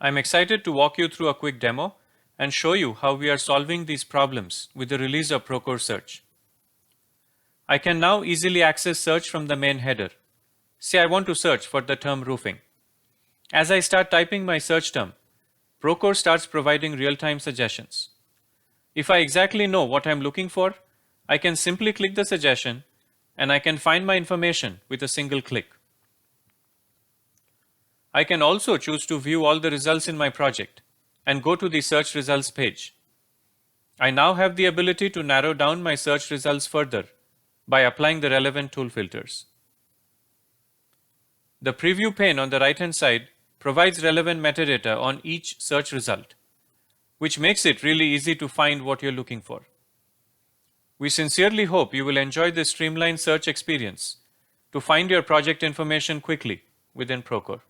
I'm excited to walk you through a quick demo and show you how we are solving these problems with the release of Procore Search. I can now easily access search from the main header. Say I want to search for the term roofing. As I start typing my search term, Procore starts providing real-time suggestions. If I exactly know what I'm looking for, I can simply click the suggestion and I can find my information with a single click. I can also choose to view all the results in my project and go to the search results page. I now have the ability to narrow down my search results further by applying the relevant tool filters. The preview pane on the right-hand side provides relevant metadata on each search result, which makes it really easy to find what you're looking for. We sincerely hope you will enjoy this streamlined search experience to find your project information quickly within Procore.